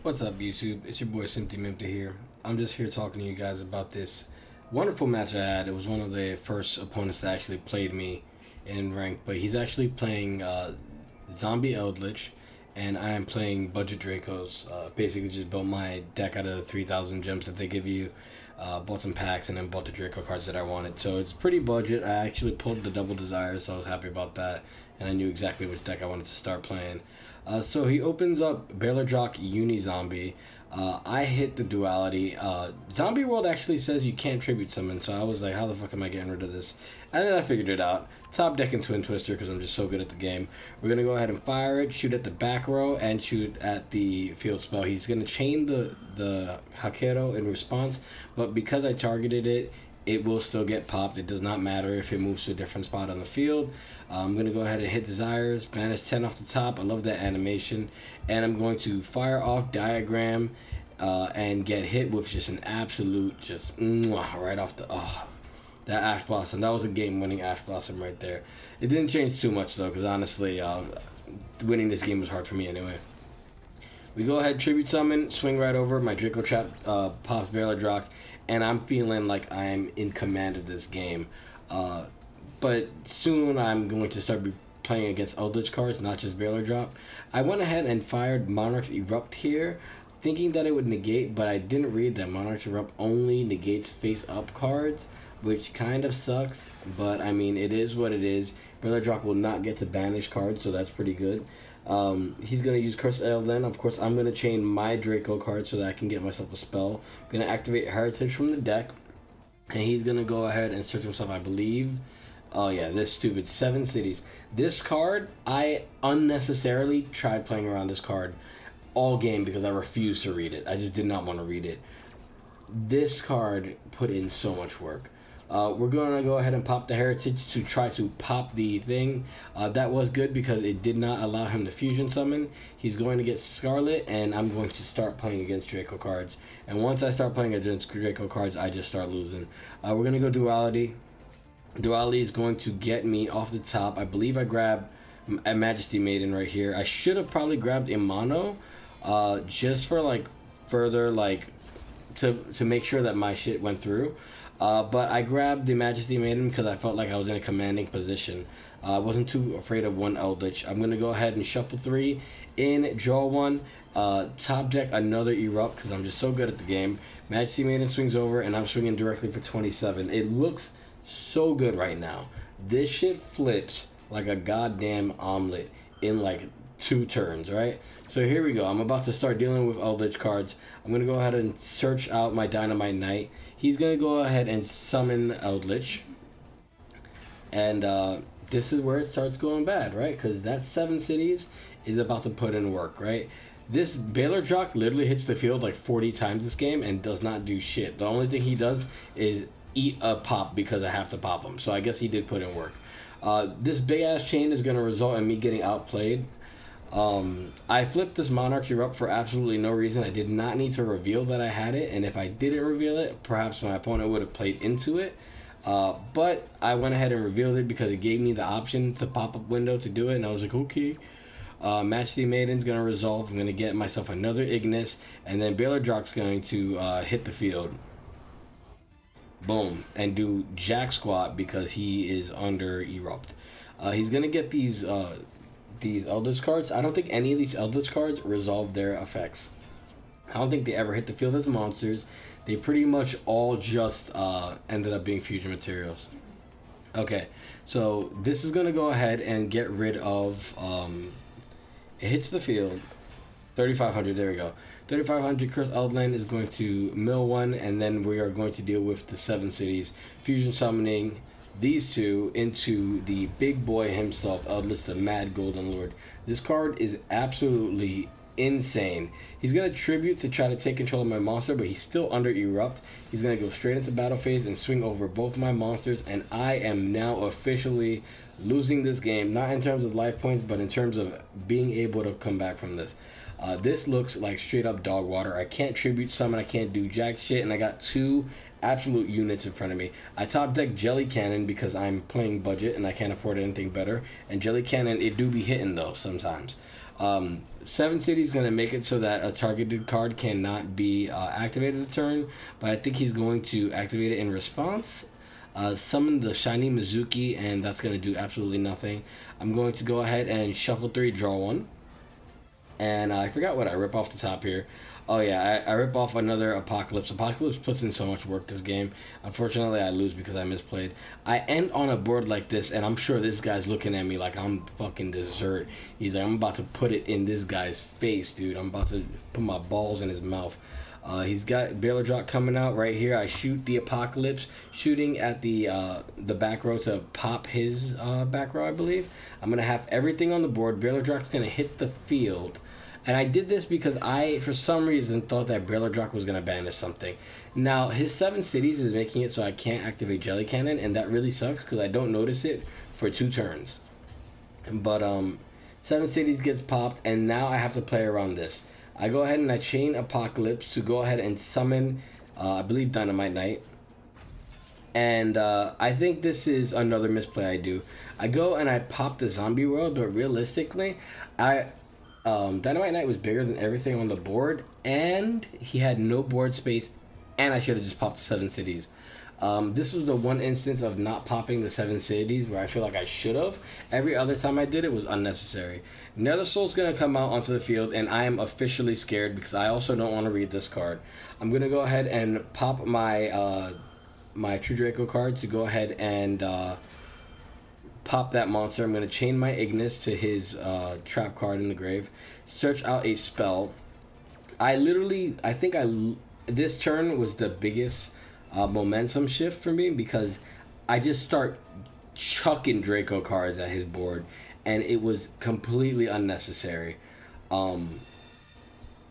What's up, YouTube? It's your boy MIMPTY here. I'm just here talking to you guys about this wonderful match I had. It was one of the first opponents that actually played me in rank, but he's actually playing Zombie Eldlich, and I am playing Budget Dracos. Basically, just built my deck out of the 3,000 gems that they give you. Bought some packs and then bought the Draco cards that I wanted. So it's pretty budget. I actually pulled the double desires, so I was happy about that, and I knew exactly which deck I wanted to start playing. So he opens up Baylor Uni Zombie. I hit the duality. Zombie World actually says you can't tribute summon, so I was like, how the fuck am I getting rid of this? And then I figured it out. Top deck and Twin Twister because I'm just so good at the game. We're going to go ahead and fire it, shoot at the back row, and shoot at the field spell. He's going to chain the Hakero in response, but because I targeted it, it will still get popped. It does not matter if it moves to a different spot on the field. I'm going to go ahead and hit Desires, banish 10 off the top. I love that animation. And I'm going to fire off Diagram and get hit with just an absolute, just right off the, that Ash Blossom. That was a game-winning Ash Blossom right there. It didn't change too much, though, because honestly, winning this game was hard for me anyway. We go ahead, Tribute Summon, swing right over. My Draco Trap pops Baylor, and I'm feeling like I'm in command of this game. But soon I'm going to start playing against Eldlich cards, not just Baylor Drop. I went ahead and fired Monarch's Erupt here, thinking that it would negate, but I didn't read that Monarch's Erupt only negates face-up cards, which kind of sucks, but I mean, it is what it is. Baylor Drop will not get to banish cards, so that's pretty good. He's going to use Curse Elden. Of course, I'm going to chain my Draco card so that I can get myself a spell. I'm going to activate Heritage from the deck, and he's going to go ahead and search himself, I believe. Oh yeah, this stupid 7 cities. This card, I unnecessarily tried playing around this card all game because I refused to read it. I just did not want to read it. This card put in so much work. We're going to go ahead and pop the Heritage to try to pop the thing. That was good because it did not allow him to fusion summon. He's going to get Scarlet, and I'm going to start playing against Draco cards. And once I start playing against Draco cards, I just start losing. We're going to go Duality. Duality is going to get me off the top. I believe I grabbed a Majesty Maiden right here. I should have probably grabbed a Mono just for like further like to make sure that my shit went through. But I grabbed the Majesty Maiden because I felt like I was in a commanding position. I wasn't too afraid of one Eldlich. I'm going to go ahead and shuffle 3 in, draw 1, top deck another Erupt because I'm just so good at the game. Majesty Maiden swings over and I'm swinging directly for 27. It looks so good right now. This shit flips like a goddamn omelet in like 2 turns, right? So here we go. I'm about to start dealing with Eldritch cards. I'm going to go ahead and search out my Dynamite Knight. He's going to go ahead and summon Eldritch. And this is where it starts going bad, right? Because that 7 cities is about to put in work, right? This Baylor Jock literally hits the field like 40 times this game and does not do shit. The only thing he does is eat a pop because I have to pop him. So I guess he did put in work. This big ass chain is going to result in me getting outplayed. I flipped this Monarch's Erupt for absolutely no reason. I did not need to reveal that I had it, and if I didn't reveal it, perhaps my opponent would have played into it. But I went ahead and revealed it because it gave me the option to pop-up window to do it, and I was like, okay. Majesty Maiden's going to resolve. I'm going to get myself another Ignis, and then Baylor Jock's going to hit the field. Boom. And do Jack Squat because he is under Erupt. He's going to get these Eldritch cards. I don't think any of these Eldritch cards resolve their effects. I don't think they ever hit the field as monsters. They pretty much all just ended up being fusion materials. Okay, so this is going to go ahead and get rid of... it hits the field. 3,500, there we go. 3,500 Curse Eldland is going to mill 1, and then we are going to deal with the 7 cities. Fusion summoning these 2 into the big boy himself, Eldritch the Mad Golden Lord. This card is absolutely insane. He's going to tribute to try to take control of my monster, but he's still under Erupt. He's going to go straight into battle phase and swing over both my monsters, and I am now officially losing this game, not in terms of life points, but in terms of being able to come back from this. This looks like straight up dog water. I can't tribute summon, I can't do jack shit, and I got 2 absolute units in front of me. I top deck Jelly Cannon because I'm playing budget and I can't afford anything better. And Jelly Cannon, it do be hitting though sometimes. Seven City is going to make it so that a targeted card cannot be activated a turn, but I think he's going to activate it in response. Summon the Shiny Mizuki, and that's going to do absolutely nothing. I'm going to go ahead and shuffle 3, draw 1. And I forgot what I rip off the top here. Oh yeah, I rip off another Apocalypse. Apocalypse puts in so much work this game. Unfortunately, I lose because I misplayed. I end on a board like this, and I'm sure this guy's looking at me like I'm fucking dessert. He's like, I'm about to put it in this guy's face, dude. I'm about to put my balls in his mouth. He's got Baylor Drop coming out right here. I shoot the Apocalypse, shooting at the back row to pop his back row, I believe. I'm going to have everything on the board. Baylor Drop's going to hit the field. And I did this because I, for some reason, thought that Baylor Drop was going to banish something. Now, his 7 cities is making it so I can't activate Jelly Cannon, and that really sucks because I don't notice it for 2 turns. But 7 cities gets popped, and now I have to play around this. I go ahead and I chain Apocalypse to go ahead and summon, I believe, Dynamite Knight. And I think this is another misplay I do. I go and I pop the Zombie World, but realistically, Dynamite Knight was bigger than everything on the board, and he had no board space, and I should have just popped the 7 cities. This was the one instance of not popping the 7 cities where I feel like I should have. Every other time I did it was unnecessary. Nether Soul's going to come out onto the field, and I am officially scared because I also don't want to read this card. I'm going to go ahead and pop my my True Draco card to go ahead and pop that monster. I'm going to chain my Ignis to his trap card in the grave. Search out a spell. I think this turn was the biggest momentum shift for me because I just start chucking Draco cards at his board, and it was completely unnecessary.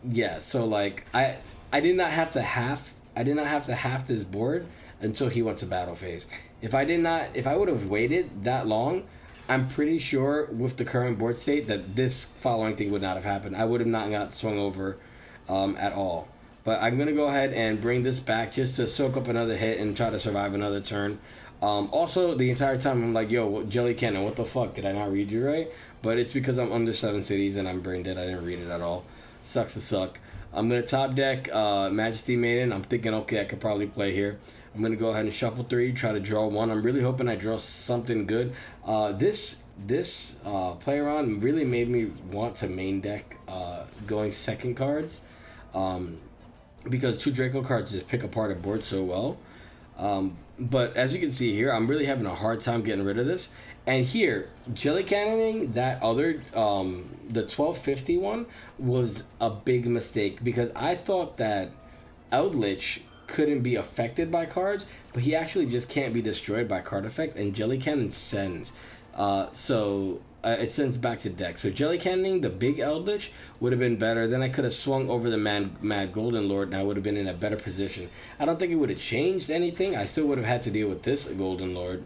Yeah, so like I did not have to half this board until he went to battle phase. If I would have waited that long, I'm pretty sure with the current board state that this following thing would not have happened. I would have not got swung over at all. But I'm going to go ahead and bring this back just to soak up another hit and try to survive another turn. Also, the entire time I'm like, yo, Jelly Cannon, what the fuck? Did I not read you right? But it's because I'm under 7 cities and I'm brain dead. I didn't read it at all. Sucks to suck. I'm going to top deck Majesty Maiden. I'm thinking, okay, I could probably play here. I'm going to go ahead and shuffle 3, try to draw 1. I'm really hoping I draw something good. This play around really made me want to main deck going second cards. Because 2 Draco cards just pick apart a board so well. But as you can see here, I'm really having a hard time getting rid of this. And here, Jelly Cannoning that other, the 1250 one was a big mistake because I thought that ELDLICH couldn't be affected by cards, but he actually just can't be destroyed by card effect, and Jelly Cannon sends. It sends back to deck. So Jelly Cannoning the big ELDLICH would have been better. Then I could have swung over the Mad Golden Lord, and I would have been in a better position. I don't think it would have changed anything. I still would have had to deal with this Golden Lord.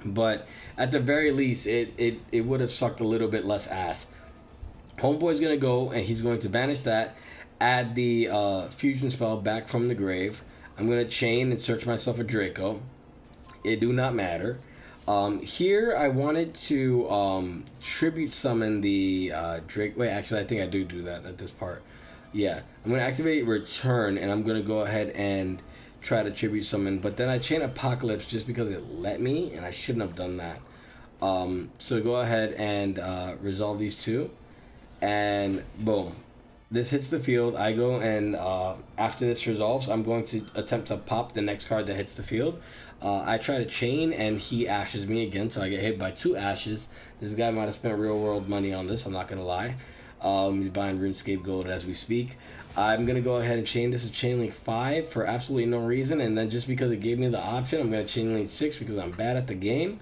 But at the very least, it would have sucked a little bit less ass. Homeboy's going to go, and he's going to banish that. Add the fusion spell back from the grave. I'm going to chain and search myself a Draco. It do not matter. Here I wanted to tribute summon the Drake. Wait, actually I think I do that at this part. Yeah, I'm going to activate Return, and I'm going to go ahead and try to tribute summon. But then I chain Apocalypse just because it let me, and I shouldn't have done that. So go ahead and resolve these 2. And boom. This hits the field. I go and after this resolves, I'm going to attempt to pop the next card that hits the field. I try to chain, and he ashes me again, so I get hit by 2 ashes. This guy might have spent real world money on this, I'm not going to lie. He's buying RuneScape Gold as we speak. I'm going to go ahead and chain. This is Chain Link 5 for absolutely no reason, and then just because it gave me the option, I'm going to Chain Link 6 because I'm bad at the game.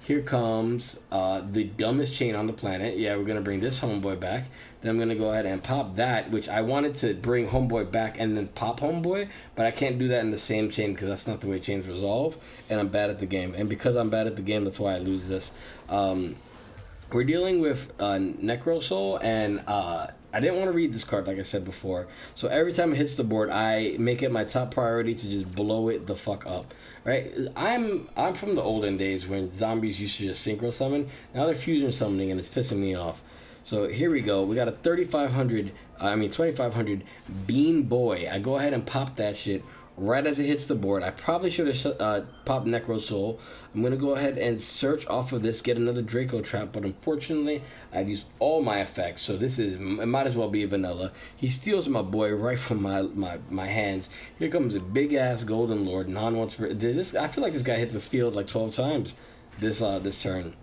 Here comes the dumbest chain on the planet. Yeah, we're going to bring this Homeboy back. Then I'm going to go ahead and pop that, which I wanted to bring Homeboy back and then pop Homeboy, but I can't do that in the same chain because that's not the way chains resolve, and I'm bad at the game. And because I'm bad at the game, that's why I lose this. We're dealing with Necro Soul, and I didn't want to read this card like I said before. So every time it hits the board, I make it my top priority to just blow it the fuck up. Right? I'm from the olden days when zombies used to just synchro summon. Now they're fusion summoning, and it's pissing me off. So here we go. We got a 2500 Bean Boy. I go ahead and pop that shit right as it hits the board. I probably should have popped Necro Soul. I'm going to go ahead and search off of this, get another Draco Trap, but unfortunately, I've used all my effects, so this is, it might as well be a vanilla. He steals my boy right from my hands. Here comes a big-ass Golden Lord, non-once per... I feel like this guy hit this field like 12 times this turn.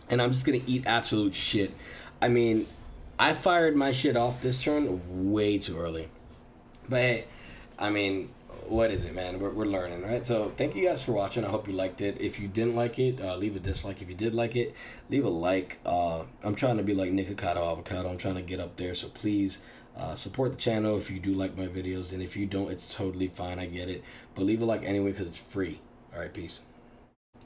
And I'm just going to eat absolute shit. I mean, I fired my shit off this turn way too early. But hey, I mean... what is it, man? We're learning, right? So thank you guys for watching. I hope you liked it. If you didn't like it, leave a dislike. If you did like it, leave a like. I'm trying to be like Nikocado Avocado. I'm trying to get up there, so please support the channel if you do like my videos, and if you don't, it's totally fine. I get it, but leave a like anyway because it's free. All right, peace.